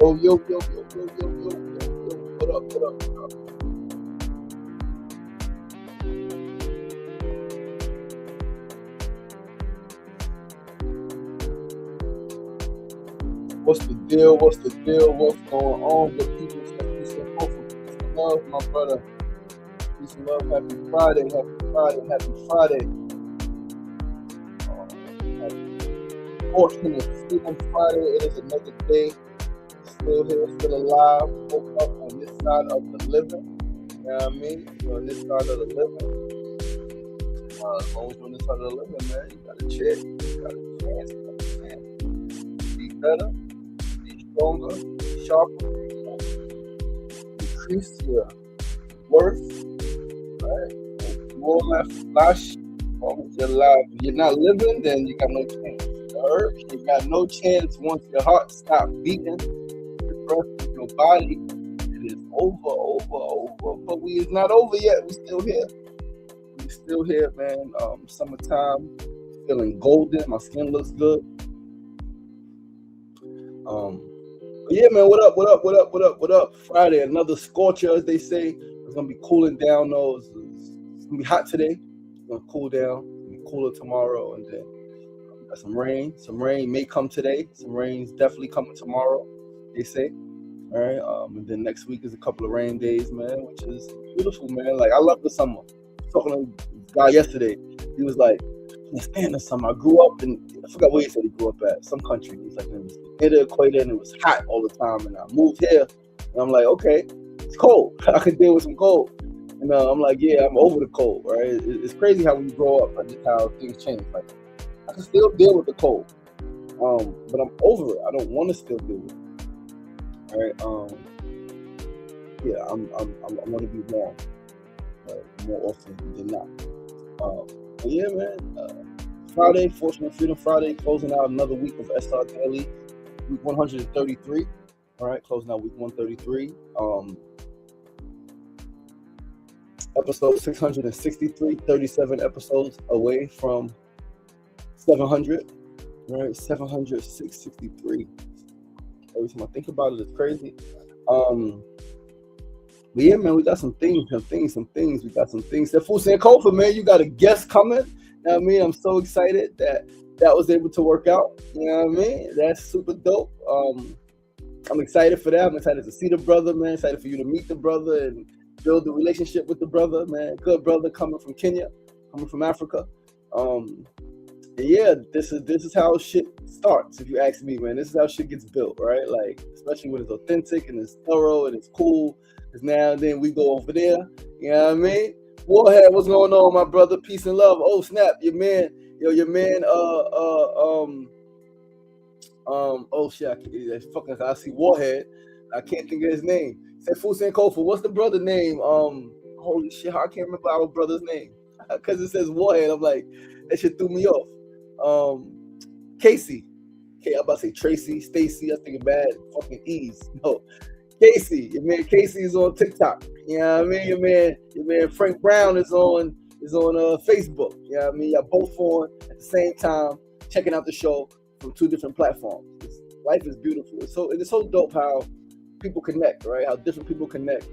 Yo, yo, yo, yo, yo, yo, yo, yo. What up, what up, what up? What's the deal? What's the deal? What's going on? Good people, peace and hope, peace and love, my brother. Peace and love. Happy Friday. Happy Friday. Happy Friday. Happy Fortunate Freedom Friday. It is another day. Still here, still alive. Woke up on this side of the living. You know what I mean? You're on this side of the living. As long as you're on this side of the living, man, you got a chance. You got a chance. You got a chance. Be better. Stronger, sharper, increase your worth, right? More flash, your life. If you're not living, then you got no chance. You got no chance once your heart stops beating, the breath of your body. It is over. But we is not over yet. We still here. We still here, man. Summertime, feeling golden. My skin looks good. Yeah, man, what up? Friday, another scorcher, as they say. It's going to be cooling down, though. It's going to be hot today. It's going to cool down. It's going to be cooler tomorrow. And then got some rain. Some rain may come today. Some rain's definitely coming tomorrow, they say. All right. And then next week is a couple of rain days, man, which is beautiful, man. Like, I love the summer. I was talking to a guy yesterday. He was like, I stand the summer. I grew up in, I forgot where he said he grew up at, some country. He's like, it was near the equator and it was hot all the time. And I moved here and I'm like, okay, it's cold. I can deal with some cold. And I'm like, yeah, I'm over the cold, right? It's crazy how when you grow up, like, just how things change. Like, I can still deal with the cold, but I'm over it. I don't want to still deal with it. All right. Yeah, I'm going to be warm, more often than not. But yeah, man, Friday, Fortunate Freedom Friday, closing out another week of SRDaily, week 133. All right, closing out week 133. Episode 663, 37 episodes away from 700. All right, 700, 663. Every time I think about it, it's crazy. But yeah, man, we got some things. We got some things. That Food Sankofa, man, you got a guest coming. You know what I mean? I'm so excited that was able to work out. You know what I mean? That's super dope. I'm excited for that. I'm excited to see the brother, man. Excited for you to meet the brother and build the relationship with the brother, man. Good brother coming from Kenya, coming from Africa. Yeah, this is how shit starts, if you ask me, man. This is how shit gets built, right? Like, especially when it's authentic and it's thorough and it's cool. Because now and then we go over there, you know what I mean? Warhead, what's going on, my brother? Peace and love. Oh, snap, your man, oh shit, I see Warhead. I can't think of his name. Said Food Sankofa. What's the brother name? Holy shit, I can't remember our brother's name. Because it says Warhead. I'm like, that shit threw me off. Casey. Okay, I'm about to say Tracy, Stacy. I was thinking bad. Fucking Ease. No. Casey, your man Casey is on TikTok. You know what I mean? Your man Frank Brown is on Facebook. You know what I mean? Y'all both on at the same time, checking out the show from two different platforms. Life is beautiful. It's so dope how people connect, right? How different people connect.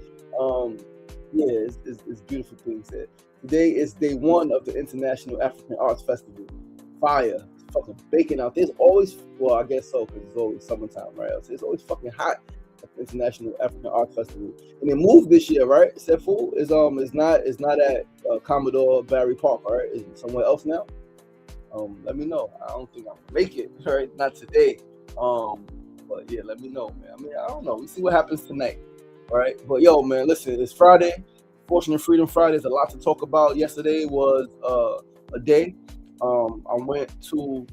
Yeah, it's beautiful things there. Today is day one of the International African Arts Festival. Fire. It's fucking baking out. There's always, well, I guess so, because it's always summertime, right? So it's always fucking hot at the International African Arts Festival. And it moved this year, right? Sefu is not at Commodore Barry Park, right? It's somewhere else now. Let me know. I don't think I'm gonna make it, right? Not today. But yeah, let me know, man. I mean, I don't know. We see what happens tonight. All right. But yo, man, listen, it's Friday. Fortunate Freedom Friday. There's a lot to talk about. Yesterday was a day. I went to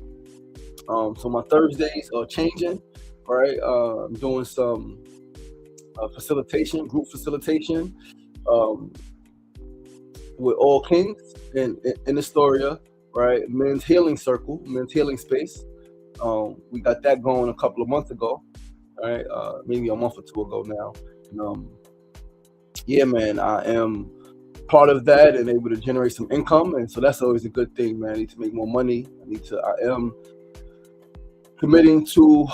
so my Thursdays are changing. All right. I'm doing some facilitation, group facilitation with All Kings in Astoria, right? Men's Healing Circle, Men's Healing Space. We got that going a couple of months ago, right? Maybe a month or two ago now. And, yeah, man, I am part of that and able to generate some income, and so that's always a good thing, man. I need to make more money. I am committing to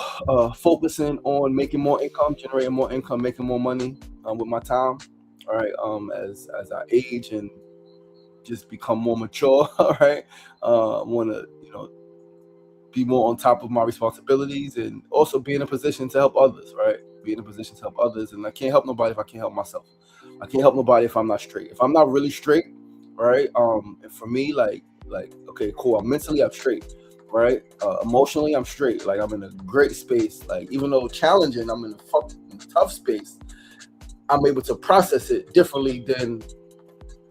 focusing on making more income, generating more income, making more money with my time. All right. As I age and just become more mature. All right. I want to be more on top of my responsibilities and also be in a position to help others. Right. Be in a position to help others, and I can't help nobody if I can't help myself. I can't help nobody if I'm not straight. If I'm not really straight, right? And for me, okay, cool. I'm straight, right? Emotionally, I'm straight. Like I'm in a great space. Like even though challenging, I'm in a fucking tough space. I'm able to process it differently than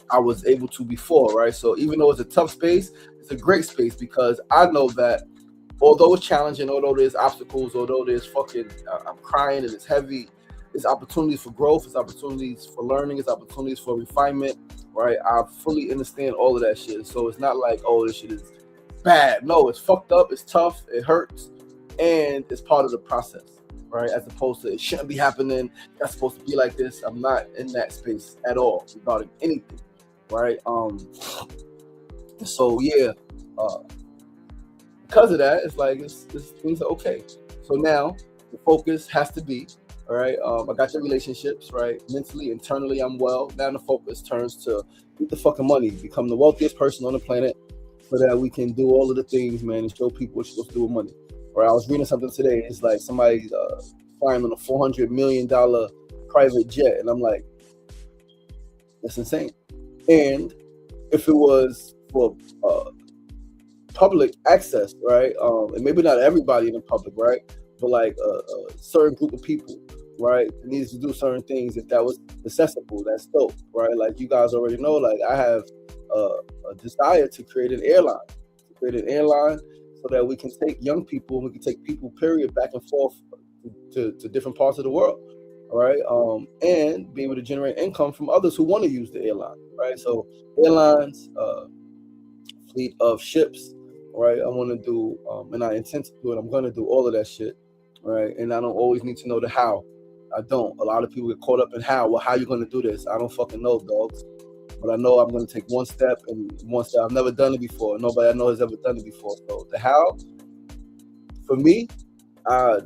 I was able to before, right? So even though it's a tough space, it's a great space because I know that although it's challenging, although there's obstacles, although there's I'm crying and it's heavy, there's opportunities for growth, there's opportunities for learning, there's opportunities for refinement, right? I fully understand all of that shit. So it's not like, oh, this shit is bad. No, it's fucked up, it's tough, it hurts, and it's part of the process, right? As opposed to it shouldn't be happening, that's supposed to be like this. I'm not in that space at all regarding anything, right? So yeah, uh, because of that, it's like things are okay. So now the focus has to be, all right. I got your relationships, right? Mentally, internally, I'm well. Now the focus turns to get the fucking money, become the wealthiest person on the planet, so that we can do all of the things, man, and show people what you're supposed to do with money. Right? I was reading something today. It's like somebody flying on a $400 million private jet, and I'm like, that's insane. And if it was for public access, right? And maybe not everybody in the public, right? But like a certain group of people, right? That needs to do certain things. If that was accessible, that's dope, right? Like you guys already know, like I have a desire to create an airline, so that we can take young people, we can take people, period, back and forth to different parts of the world, all right? And be able to generate income from others who want to use the airline, right? So airlines, fleet of ships, right? I want to do, and I intend to do it. I'm going to do all of that shit, right? And I don't always need to know the how. I don't. A lot of people get caught up in how. Well, how you going to do this? I don't fucking know, dogs. But I know I'm going to take one step, and one step. I've never done it before. Nobody I know has ever done it before. So the how, for me, I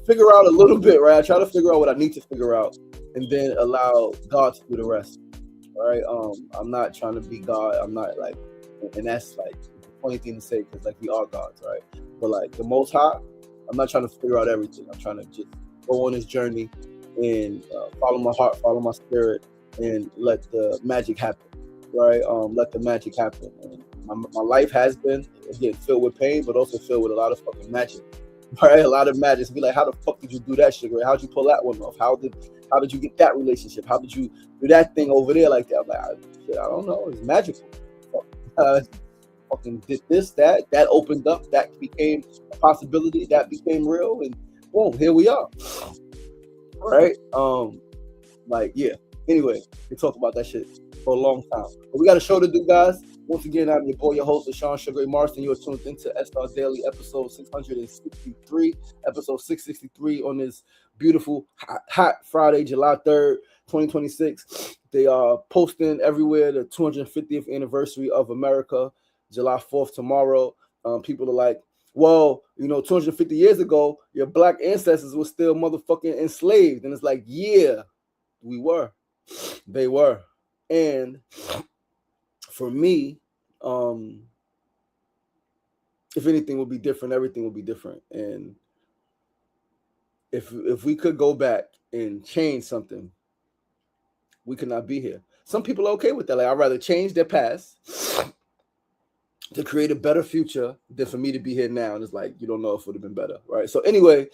figure out a little bit, right? I try to figure out what I need to figure out, and then allow God to do the rest. Right? I'm not trying to be God. I'm not like, and that's like a funny thing to say because like we are gods, right? But like the Most High, I'm not trying to figure out everything. I'm trying to just go on this journey and follow my heart, follow my spirit, and let the magic happen, right? Let the magic happen. And my life has been, again, filled with pain, but also filled with a lot of fucking magic, right? A lot of magic. Be like, how the fuck did you do that shit, right? How'd you pull that one off? How did you get that relationship? How did you do that thing over there like that? I'm like, I don't know. It's magical. Fucking did this, that opened up, that became a possibility, that became real, and boom, here we are. Right? Like, yeah. Anyway, we talked about that shit for a long time. But we got a show to do, guys. Once again, I'm your boy, your host, Sean Sugar Marston. You are tuned into SRDaily, episode 663. Episode 663 on this beautiful, hot Friday, July 3rd, 2026. They are posting everywhere the 250th anniversary of America, July 4th tomorrow. People are like, well, 250 years ago, your black ancestors were still motherfucking enslaved. And it's like, yeah, we were. They were. And for me, if anything will be different, everything will be different. And if we could go back and change something, we could not be here. Some people are okay with that. Like, I'd rather change their past to create a better future than for me to be here now. And it's like, you don't know if it would have been better, right? So anyway,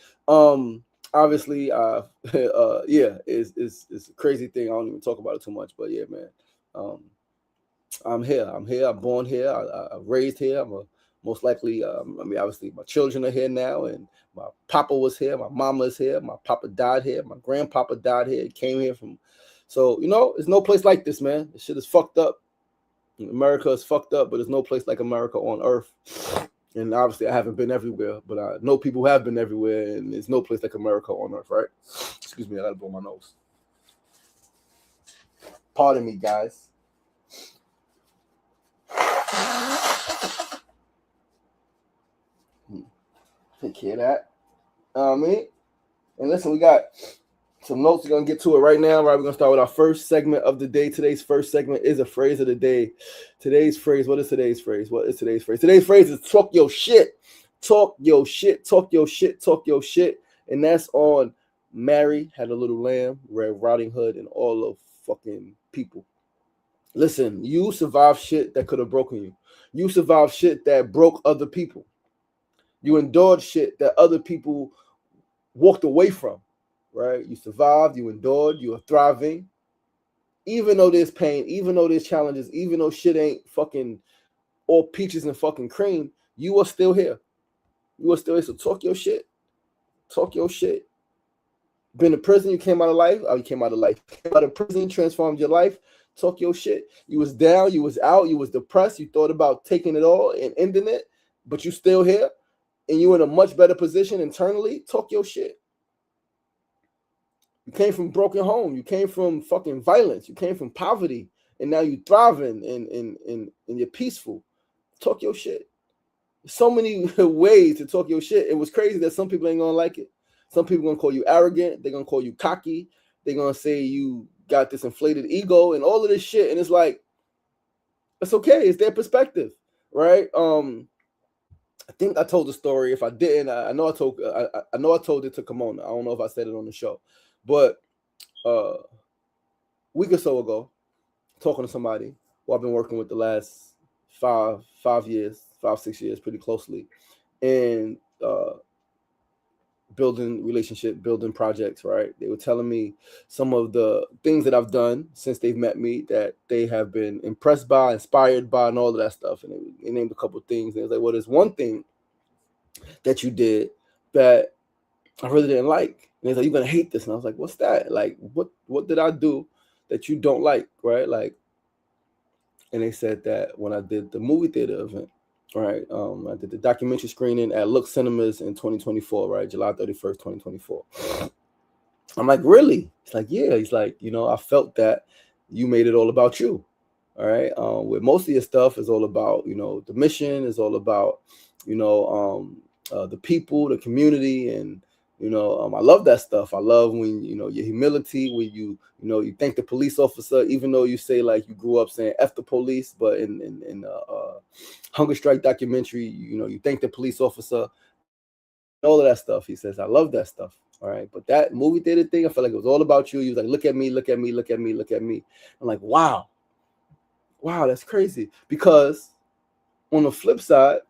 obviously, yeah, it's a crazy thing. I don't even talk about it too much, but yeah, man, I'm here. I'm born here. I'm raised here. Most likely, obviously, my children are here now, and my papa was here. My mama is here. My papa died here. My grandpapa died here. He came here from. So, there's no place like this, man. This shit is fucked up. America is fucked up, but there's no place like America on earth. And obviously, I haven't been everywhere, but I know people who have been everywhere, and there's no place like America on earth, right? Excuse me, I gotta blow my nose. Pardon me, guys. Take care of that. I mean, and listen, we got some notes. We're gonna get to it right now. Right, we're gonna start with our first segment of the day. Today's first segment is a phrase of the day. Today's phrase. What is today's phrase? What is today's phrase? Today's phrase is talk your shit. Talk your shit. Talk your shit. Talk your shit. And that's on Mary Had a Little Lamb, Red Riding Hood, and all of fucking people. Listen, you survived shit that could have broken you. You survived shit that broke other people. You endured shit that other people walked away from, right? You survived, you endured, you are thriving. Even though there's pain, even though there's challenges, even though shit ain't fucking all peaches and fucking cream, you are still here. You are still here. So talk your shit. Talk your shit. Been to prison, you came out of life. Oh, you came out of life. Came out of prison, transformed your life. Talk your shit. You was down, you was out, you was depressed, you thought about taking it all and ending it, but you still here. And you're in a much better position internally. Talk your shit. You came from broken home. You came from fucking violence. You came from poverty. And now you thriving and you're peaceful. Talk your shit. So many ways to talk your shit. It was crazy that some people ain't gonna like it. Some people gonna call you arrogant. They're gonna call you cocky. They're gonna say you got this inflated ego and all of this shit. And it's like, it's okay. It's their perspective, right? I think I told the story. If I didn't, I know I told it to Kimona. I don't know if I said it on the show, but a week or so ago, talking to somebody who I've been working with the last 6 years, pretty closely, and building relationship, building projects. Right? They were telling me some of the things that I've done since they've met me that they have been impressed by, inspired by, and all of that stuff. And they named a couple of things. And it was like, well, there's one thing that you did that I really didn't like. And he's like, you're gonna hate this. And I was like, what's that? Like, what did I do that you don't like? Right? Like, and they said that when I did the movie theater event, right? I did the documentary screening at Look Cinemas in 2024, right? July 31st, 2024. I'm like, really? He's like, yeah. He's like, I felt that you made it all about you. All right. With most of your stuff is all about, the mission is all about, the people, the community, and I love that stuff. I love when your humility, when you thank the police officer, even though you say like you grew up saying F the police, but in Hunger Strike documentary, you thank the police officer, all of that stuff. He says, I love that stuff. All right, but that movie theater thing, I felt like it was all about you. He was like, look at me, look at me, look at me, look at me. I'm like, wow, that's crazy. Because on the flip side,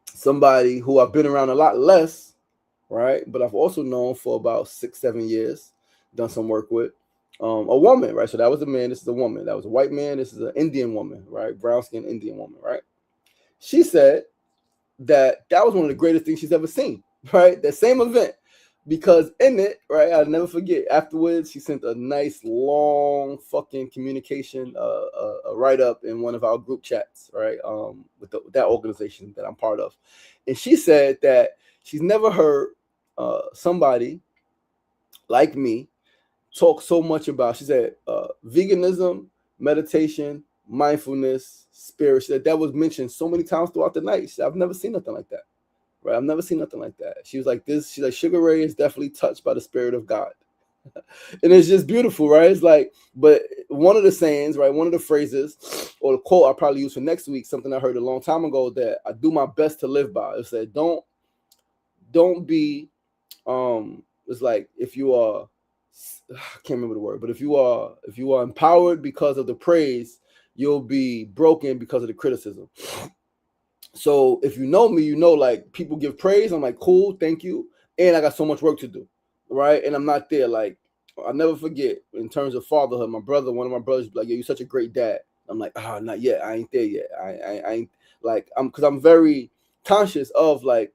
somebody who I've been around a lot less, right? But I've also known for about 6-7 years, done some work with a woman, right? So that was a man, this is a woman. That was a white man, this is an Indian woman, right? Brown-skinned Indian woman, right? She said that was one of the greatest things she's ever seen, right? That same event. Because in it, right, I'll never forget, afterwards, she sent a nice, long fucking communication, a write-up in one of our group chats, right, with that organization that I'm part of. And she said that she's never heard somebody like me talk so much about, she said, veganism, meditation, mindfulness, spirit. She said that was mentioned so many times throughout the night. She said, I've never seen nothing like that. Right, I've never seen nothing like that. She was like, she's like, Sugar Ray is definitely touched by the spirit of God. And it's just beautiful, right? It's like, but one of the sayings, right, one of the phrases or the quote I'll probably use for next week, something I heard a long time ago that I do my best to live by. It said, don't be, it's like, if you are, I can't remember the word, but if you are empowered because of the praise, you'll be broken because of the criticism. So if you know me, like people give praise. I'm like, cool, thank you. And I got so much work to do, right? And I'm not there. Like, I'll never forget in terms of fatherhood, one of my brothers be like, yo, you're such a great dad. I'm like, not yet. I ain't there yet. I ain't like, because I'm very conscious of like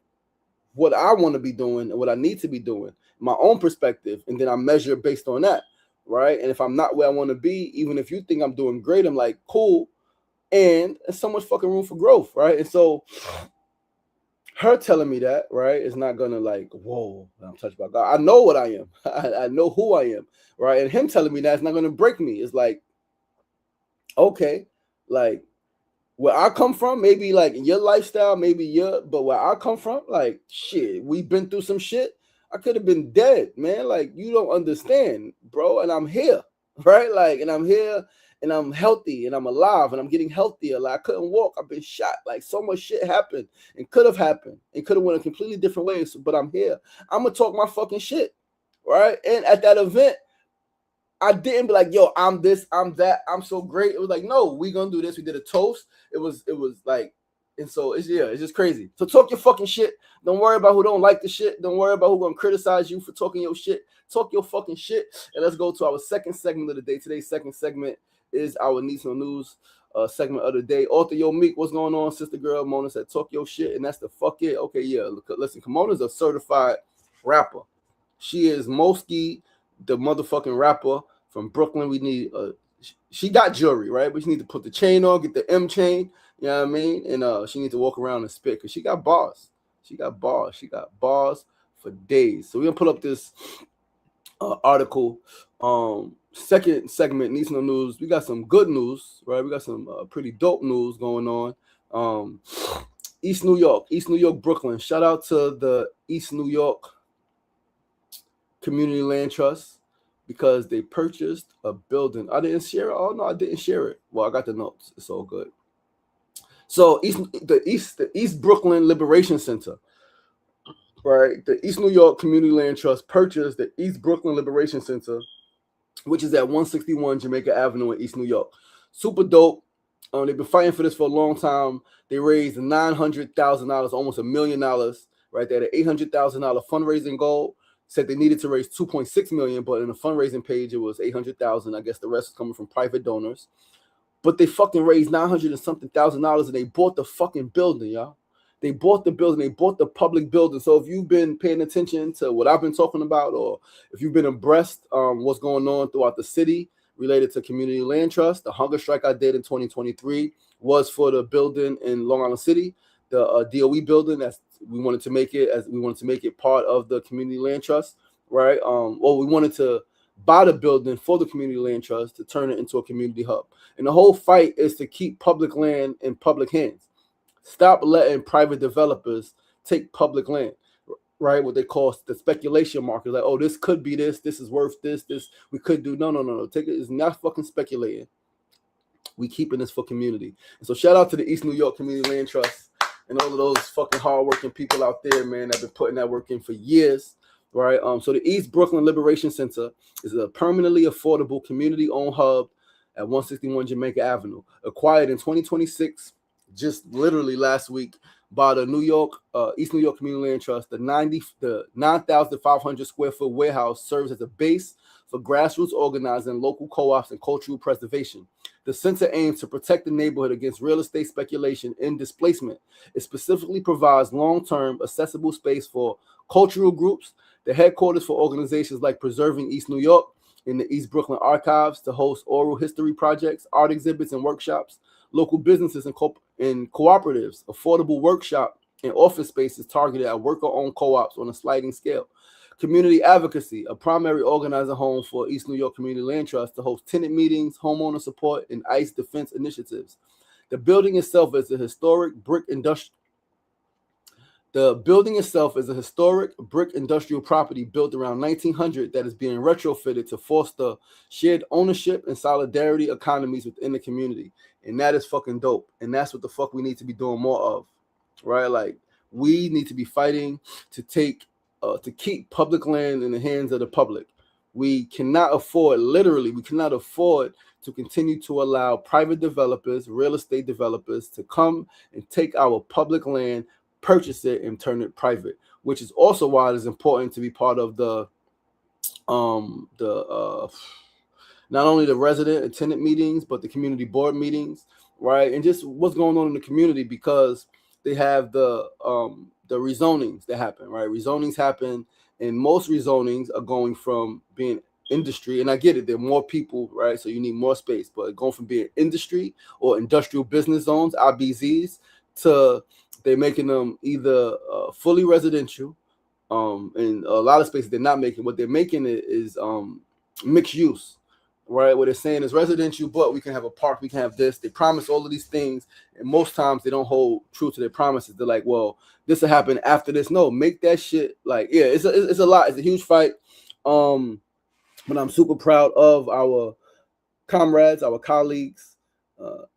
what I want to be doing and what I need to be doing, my own perspective. And then I measure based on that, right? And if I'm not where I want to be, even if you think I'm doing great, I'm like, cool. And there's so much fucking room for growth, right? And so her telling me that, right, is not gonna like, whoa, I'm touched by God. I know what I am. I know who I am, right? And him telling me that is not gonna break me. It's like, okay, like Where I come from, maybe like your lifestyle, but where I come from, like shit, we've been through some shit. I could have been dead, man. Like you don't understand, bro. And I'm here, right? Like, and I'm here, and I'm healthy, and I'm alive, and I'm getting healthier. Like I couldn't walk. I've been shot. Like so much shit happened, and could have happened, and could have went a completely different way. So, but I'm here. I'm gonna talk my fucking shit, right? And at that event, I didn't be like, yo, I'm this, I'm that, I'm so great. It was like, no, we gonna do this. We did a toast. It was like, and so it's just crazy. So talk your fucking shit. Don't worry about who don't like the shit. Don't worry about who gonna criticize you for talking your shit. Talk your fucking shit. And let's go to our second segment of the day. Today's second segment is our Needs No News segment of the day. Author Yo Meek, what's going on? Sister girl Mona said, talk your shit, and that's the fuck it. Okay, yeah. Look, listen, Mona's a certified rapper. She is Mosky, the motherfucking rapper from Brooklyn. We need she got jewelry, right? But she need to put the chain on, get the M chain, you know what I mean? And she need to walk around and spit because she got bars. She got bars. She got bars for days. So we're gonna pull up this article. Second segment, Needs No News. We got some good news, right? We got some pretty dope news going on. East New York, Brooklyn. Shout out to the East New York Community Land Trust because they purchased a building. I didn't share it. Oh no, I didn't share it. Well, I got the notes. It's all good. So the East Brooklyn Liberation Center, right? The East New York Community Land Trust purchased the East Brooklyn Liberation Center, which is at 161 Jamaica Avenue in East New York. Super dope. They've been fighting for this for a long time. They raised $900,000, almost $1 million, right there. The $800,000 fundraising goal. Said they needed to raise 2.6 million, but in the fundraising page it was 800,000. I guess the rest is coming from private donors. But they fucking raised $900 and something thousand, and they bought the fucking building, y'all. They bought the building. They bought the public building. So if you've been paying attention to what I've been talking about, or if you've been abreast what's going on throughout the city related to Community Land Trust, the hunger strike I did in 2023 was for the building in Long Island City, the DOE building. We wanted to make it part of the Community Land Trust, right? We wanted to buy the building for the Community Land Trust to turn it into a community hub. And the whole fight is to keep public land in public hands. Stop letting private developers take public land, right? What they call the speculation market. Like, oh, this could be this is worth this we could do. No. Take it. It's not fucking speculating. We keeping this for community. And so shout out to the East New York Community Land Trust and all of those fucking hardworking people out there, man, that have been putting that work in for years, right? So the East Brooklyn Liberation Center is a permanently affordable community-owned hub at 161 Jamaica Avenue, acquired in 2026, just literally last week, by the East New York Community Land Trust. The 9,500 square foot warehouse serves as a base for grassroots organizing, local co-ops, and cultural preservation. The center aims to protect the neighborhood against real estate speculation and displacement. It specifically provides long-term accessible space for cultural groups, the headquarters for organizations like Preserving East New York, in the East Brooklyn Archives to host oral history projects, art exhibits, and workshops, local businesses and cooperatives, affordable workshop and office spaces targeted at worker-owned co-ops on a sliding scale. Community advocacy, a primary organizing home for East New York Community Land Trust to host tenant meetings, homeowner support, and ICE defense initiatives. The building itself is a historic brick industrial property built around 1900 that is being retrofitted to foster shared ownership and solidarity economies within the community. And that is fucking dope. And that's what the fuck we need to be doing more of, right? Like, we need to be fighting to keep public land in the hands of the public. We cannot afford to continue to allow private developers, real estate developers, to come and take our public land, purchase it, and turn it private, which is also why it is important to be part of not only the resident and tenant meetings, but the community board meetings, right? And just what's going on in the community, because they have the rezonings that happen, right? Rezonings happen, and most rezonings are going from being industry, and I get it, there are more people, right? So you need more space, but going from being industry or industrial business zones, IBZs, to they're making them either fully residential, and a lot of spaces they're not making. What they're making is mixed use, right? What they're saying is residential, but we can have a park, we can have this. They promise all of these things, and most times they don't hold true to their promises. They're like, well, this will happen after this. No, make that shit like, yeah, it's a lot. It's a huge fight. But I'm super proud of our comrades, our colleagues,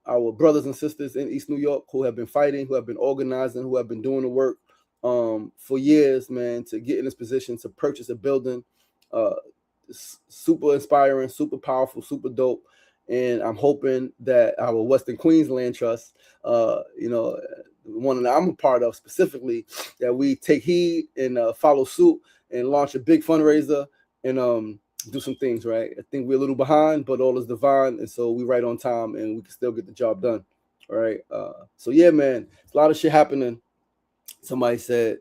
our brothers and sisters in East New York who have been fighting, who have been organizing, who have been doing the work for years, man, to get in this position to purchase a building. Uh, Super inspiring, super powerful, super dope. And I'm hoping that our Western Queensland Trust, the one that I'm a part of specifically, that we take heed and follow suit and launch a big fundraiser and do some things, right? I think we're a little behind, but all is divine. And so we right on time and we can still get the job done. All right. So yeah, man, it's a lot of shit happening. Somebody said,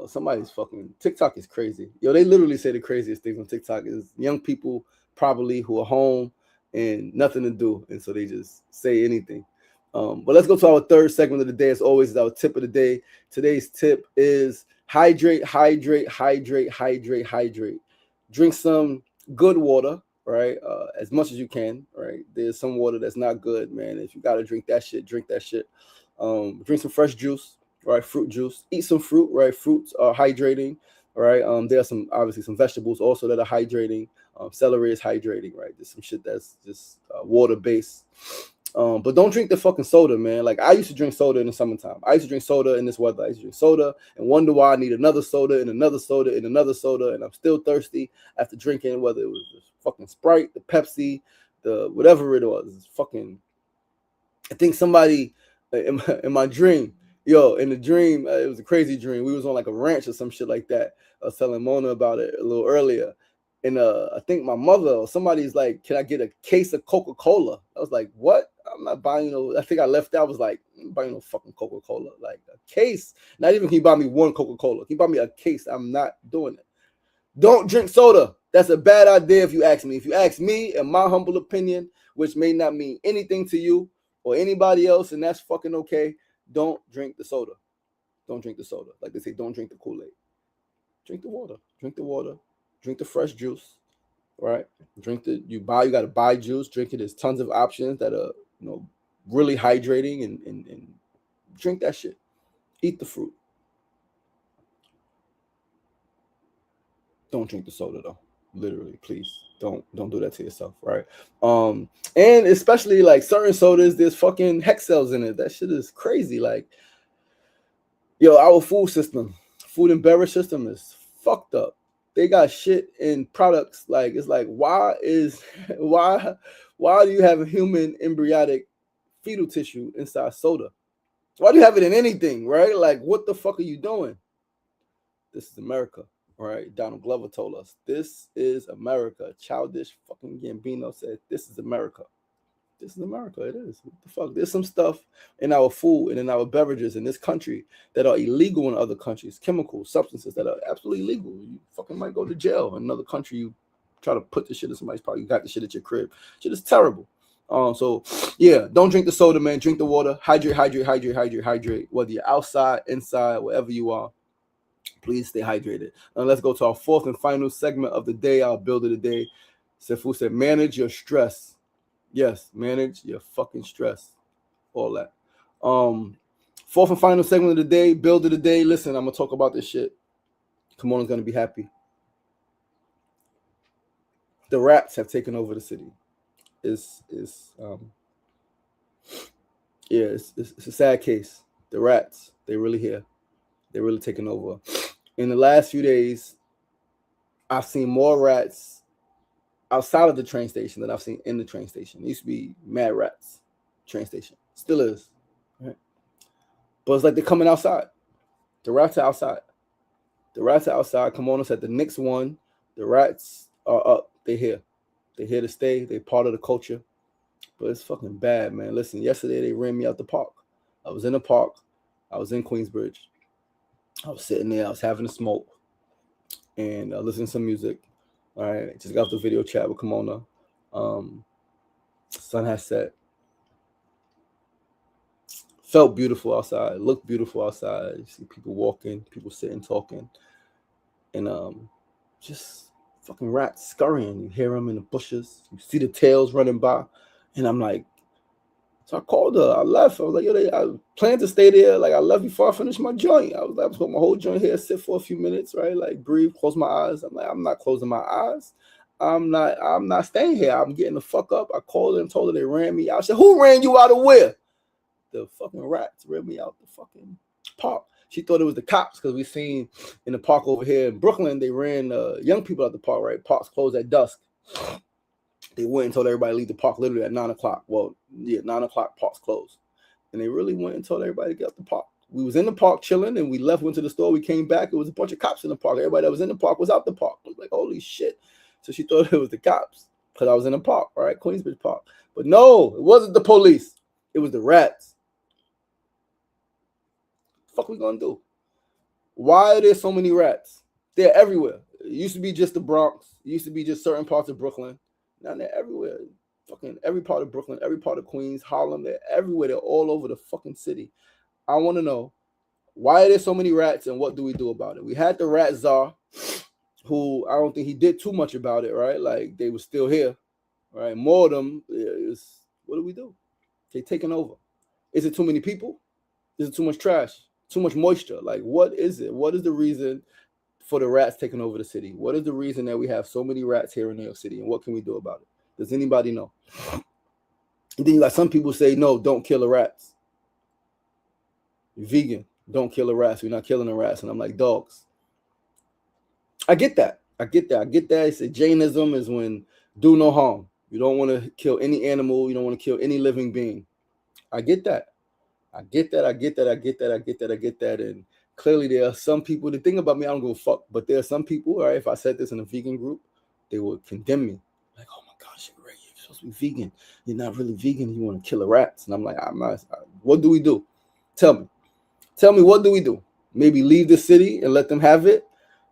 somebody's fucking TikTok is crazy. Yo, they literally say the craziest things on TikTok is young people probably who are home and nothing to do. And so they just say anything. But let's go to our third segment of the day. As always, is our tip of the day. Today's tip is hydrate, hydrate, hydrate, hydrate, hydrate. Drink some good water, right? As much as you can, right? There's some water that's not good, man. If you got to drink that shit, drink that shit. Drink some fresh juice, right? Fruit juice. Eat some fruit, right? Fruits are hydrating, right? There are some, obviously, some vegetables also that are hydrating. Celery is hydrating, right? There's some shit that's just water based. But don't drink the fucking soda, man. Like, I used to drink soda in the summertime. I used to drink soda in this weather. I used to drink soda and wonder why I need another soda and another soda and another soda, and I'm still thirsty after drinking, whether it was the fucking Sprite, the Pepsi, the whatever it was. It's fucking, I think somebody in my dream, in the dream, it was a crazy dream. We was on like a ranch or some shit like that. I was telling Mona about it a little earlier. And I think my mother or somebody's like, can I get a case of Coca-Cola? I was like, what? I'm not buying I think I left out. I was like, I'm buying no fucking Coca-Cola. Like a case. Not even can you buy me one Coca-Cola. Can you buy me a case? I'm not doing it. Don't drink soda. That's a bad idea if you ask me. If you ask me, in my humble opinion, which may not mean anything to you or anybody else, and that's fucking okay, don't drink the soda. Don't drink the soda. Like they say, don't drink the Kool-Aid. Drink the water. Drink the water. Drink the fresh juice, right? You got to buy juice, drink it. There's tons of options that are, really hydrating and drink that shit. Eat the fruit. Don't drink the soda though. Literally, please don't do that to yourself, right? And especially like certain sodas, there's fucking hex cells in it. That shit is crazy. Like, our food and beverage system is fucked up. They got shit in products like, it's like, why do you have a human embryonic fetal tissue inside soda? Why do you have it in anything, right? Like, what the fuck are you doing? This is America, right? Donald Glover told us, this is America. Childish fucking Gambino said, this is America. This is America. It is. What the fuck? There's some stuff in our food and in our beverages in this country that are illegal in other countries. Chemicals, substances that are absolutely illegal. You fucking might go to jail in another country. You try to put the shit in somebody's pocket. You got the shit at your crib. Shit is terrible. So yeah, don't drink the soda, man. Drink the water. Hydrate, hydrate, hydrate, hydrate, hydrate. Whether you're outside, inside, wherever you are, please stay hydrated. Now let's go to our fourth and final segment of the day. Our build of the day. Sefu said, manage your stress. Yes, manage your fucking stress. All that. Fourth and final segment of the day, build of the day. Listen, I'm gonna talk about this shit. Kimono's gonna be happy. The rats have taken over the city. It's a sad case. The rats, they really here. They're really taking over. In the last few days, I've seen more rats outside of the train station than I've seen in the train station. It used to be mad rats, train station. Still is. Right? But it's like they're coming outside. The rats are outside. The rats are outside. Kimono said the Knicks won. The rats are up. They're here. They're here to stay. They're part of the culture. But it's fucking bad, man. Listen, yesterday they ran me out the park. I was in the park. I was in Queensbridge. I was sitting there. I was having a smoke and listening to some music. All right, just got off the video chat with Kimona. Sun has set. Felt beautiful outside. Looked beautiful outside. You see people walking, people sitting, talking, and just fucking rats scurrying. You hear them in the bushes. You see the tails running by. And I'm like, so I called her. I left. I was like, yo, I planned to stay there. Like, I left before I finished my joint. I was like, I'm put my whole joint here, sit for a few minutes, right? Like, breathe, close my eyes. I'm like, I'm not closing my eyes. I'm not staying here. I'm getting the fuck up. I called her and told her they ran me out. I said, who ran you out of where? The fucking rats ran me out the fucking park. She thought it was the cops because we seen in the park over here in Brooklyn, they ran young people out the park, right? Parks closed at dusk. They went and told everybody to leave the park literally at 9 o'clock. Well, yeah, 9 o'clock, parks closed. And they really went and told everybody to get out the park. We was in the park chilling, and we left, went to the store. We came back. It was a bunch of cops in the park. Everybody that was in the park was out the park. I was like, holy shit. So she thought it was the cops because I was in the park, all right, Queensbridge Park. But no, it wasn't the police. It was the rats. What the fuck we gonna do? Why are there so many rats? They're everywhere. It used to be just the Bronx. It used to be just certain parts of Brooklyn. Now they're everywhere. Fucking every part of Brooklyn, every part of Queens, Harlem, they're everywhere. They're all over the fucking city. I want to know, why are there so many rats and what do we do about it? We had the rat czar, who I don't think he did too much about it, right? Like, they were still here, right? More of them, what do we do? They're taking over. Is it too many people? Is it too much trash? Too much moisture? Like, what is it? What is the reason for the rats taking over the city? What is the reason that we have so many rats here in New York City, and what can we do about it? Does anybody know? And then you got some people say, no, don't kill the rats. You're vegan, don't kill the rats. We're not killing the rats. And I'm like, dogs. I get that. It's a Jainism is when do no harm. You don't want to kill any animal. You don't want to kill any living being. I get that. And clearly there are some people, the thing about me, I don't give a fuck, but there are some people, all right, if I said this in a vegan group, they would condemn me. Like, oh my gosh, you're supposed to be vegan. You're not really vegan. You want to kill the rats. And I'm like, I'm not. What do we do? Tell me, what do we do? Maybe leave the city and let them have it?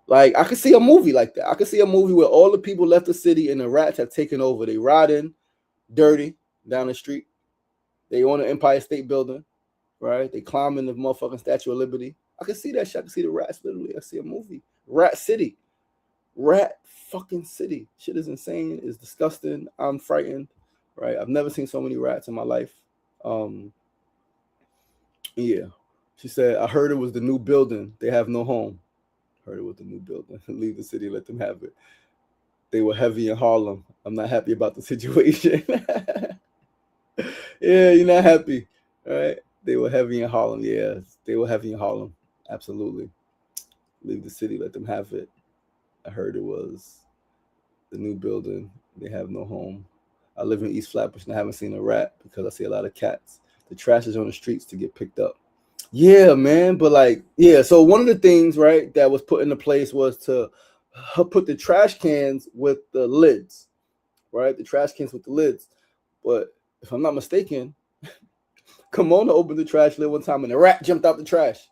Like, I could see a movie like that. I could see a movie where all the people left the city and the rats have taken over. They riding dirty down the street. They own the Empire State Building, right? They climbing the motherfucking Statue of Liberty. I can see that shit. I can see the rats literally. I see a movie. Rat City. Rat fucking city. Shit is insane. It's disgusting. I'm frightened, right? I've never seen so many rats in my life. Yeah. She said, I heard it was the new building. They have no home. Heard it was the new building. Leave the city, let them have it. They were heavy in Harlem. I'm not happy about the situation. Yeah, you're not happy. All right. They were heavy in Harlem. Yeah, they were heavy in Harlem. Absolutely. Leave the city, let them have it. I heard it was the new building. They have no home. I live in East Flatbush and I haven't seen a rat because I see a lot of cats. The trash is on the streets to get picked up. Yeah, man. But like, yeah. So one of the things, right, that was put into place was to put the trash cans with the lids, right? The trash cans with the lids. But if I'm not mistaken, Kimona opened the trash lid one time and a rat jumped out the trash,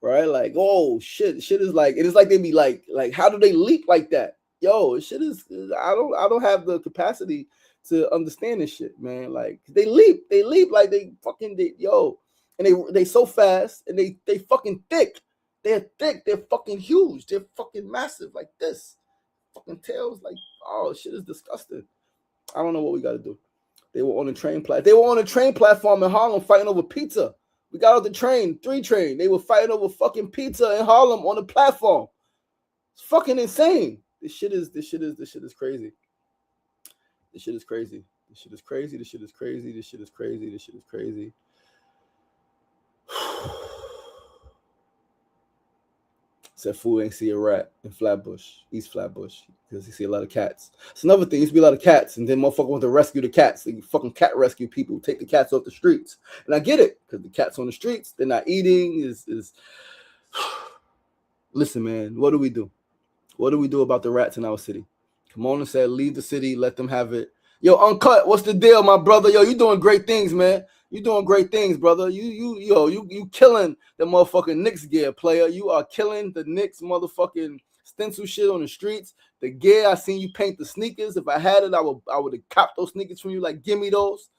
right? Like, oh shit is like, it is like they be like, how do they leap like that? Yo, shit is, I don't have the capacity to understand this shit, man. Like, they leap like they fucking, and they so fast and they fucking thick. They're thick. They're fucking huge. They're fucking massive like this. Fucking tails, like, oh, shit is disgusting. I don't know what we got to do. They were on a train platform in Harlem fighting over pizza. We got off the train, 3 train. They were fighting over fucking pizza in Harlem on the platform. It's fucking insane. This shit is crazy. This shit is crazy. Said fool ain't see a rat in Flatbush, East Flatbush, because he see a lot of cats. It's another thing. Used to be a lot of cats, and then motherfucker want to rescue the cats. They fucking cat rescue people, take the cats off the streets. And I get it, because the cats on the streets, they're not eating. Is Listen, man, what do we do? What do we do about the rats in our city? Kimona said, leave the city, let them have it. Yo, Uncut, what's the deal, my brother? Yo, you doing great things, man. You doing great things, brother. You killing the motherfucking Knicks gear, player. You are killing the Knicks motherfucking stencil shit on the streets. The gear, I seen you paint the sneakers. If I had it, I would have copped those sneakers from you. Like, give me those.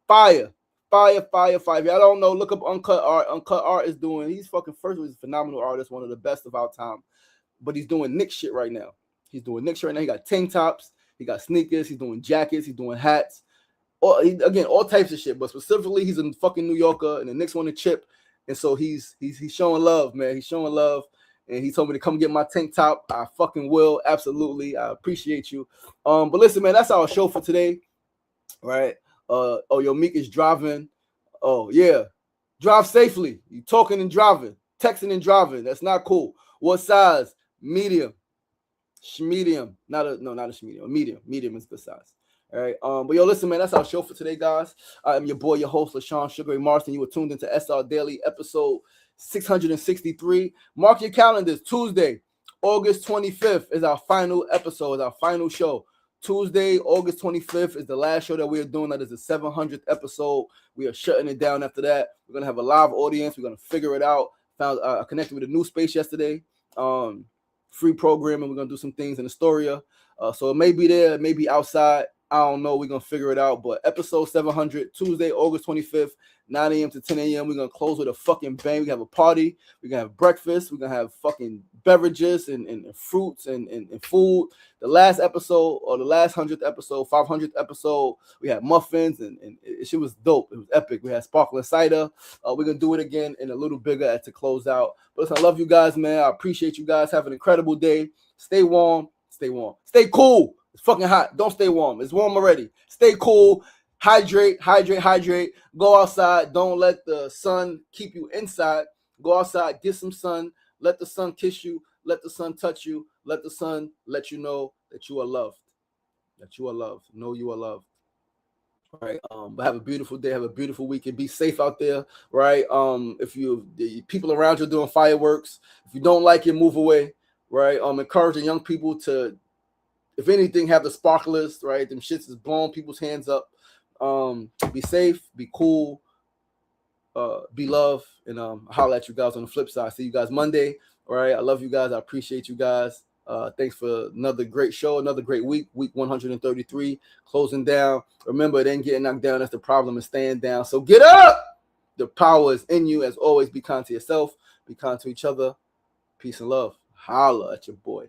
Fire. If y'all don't know, look up Uncut Art. Uncut Art is doing, he's fucking, first of all, he's a phenomenal artist, one of the best of our time. But he's doing Knicks shit right now. He's doing Knicks right now. He got tank tops. He got sneakers. He's doing jackets. He's doing hats. Again, all types of shit. But specifically, he's a fucking New Yorker, and the Knicks won a chip, and so he's showing love, man. He's showing love, and he told me to come get my tank top. I fucking will, absolutely. I appreciate you. But listen, man, that's our show for today, right? Yo, Meek is driving. Oh yeah, drive safely. You talking and driving, texting and driving. That's not cool. What size? Medium. Medium. Not a medium. Medium is good size. All right. But yo, listen, man, that's our show for today, guys. I'm your boy, your host, LaShawn Sugar Ray Marston. You were tuned into SR Daily, episode 663. Mark your calendars. Tuesday, August 25th is our final episode, our final show. Tuesday, August 25th is the last show that we are doing. That is the 700th episode. We are shutting it down after that. We're going to have a live audience. We're going to figure it out. I connected with a new space yesterday. Free programming. We're going to do some things in Astoria. So it may be there, it may be outside. I don't know. We're going to figure it out. But episode 700, Tuesday, August 25th, 9 a.m. to 10 a.m. We're going to close with a fucking bang. We're going to have a party. We're going to have breakfast. We're going to have fucking beverages and fruits and food. The last episode, or the last 100th episode, 500th episode, we had muffins and shit was dope. It was epic. We had sparkling cider. We're going to do it again in a little bigger to close out. But listen, I love you guys, man. I appreciate you guys. Have an incredible day. Stay warm. Stay warm. Stay cool. It's fucking hot. Don't stay warm. It's warm already. Stay cool. Hydrate. Go outside. Don't let the sun keep you inside. Go outside. Get some sun. Let the sun kiss you. Let the sun touch you. Let the sun let you know that you are loved. That you are loved. Know you are loved. All right. But have a beautiful day. Have a beautiful weekend. Be safe out there. Right. If the people around you are doing fireworks, if you don't like it, move away. Right. Encouraging young people to, if anything, have the sparklers, right? Them shits is blowing people's hands up. Be safe, be cool, be love, and holler at you guys on the flip side. See you guys Monday. All right. I love you guys. I appreciate you guys. Thanks for another great show, another great week 133, closing down. Remember, it ain't getting knocked down. That's the problem, is staying down. So get up. The power is in you. As always, be kind to yourself, be kind to each other. Peace and love. Holla at your boy.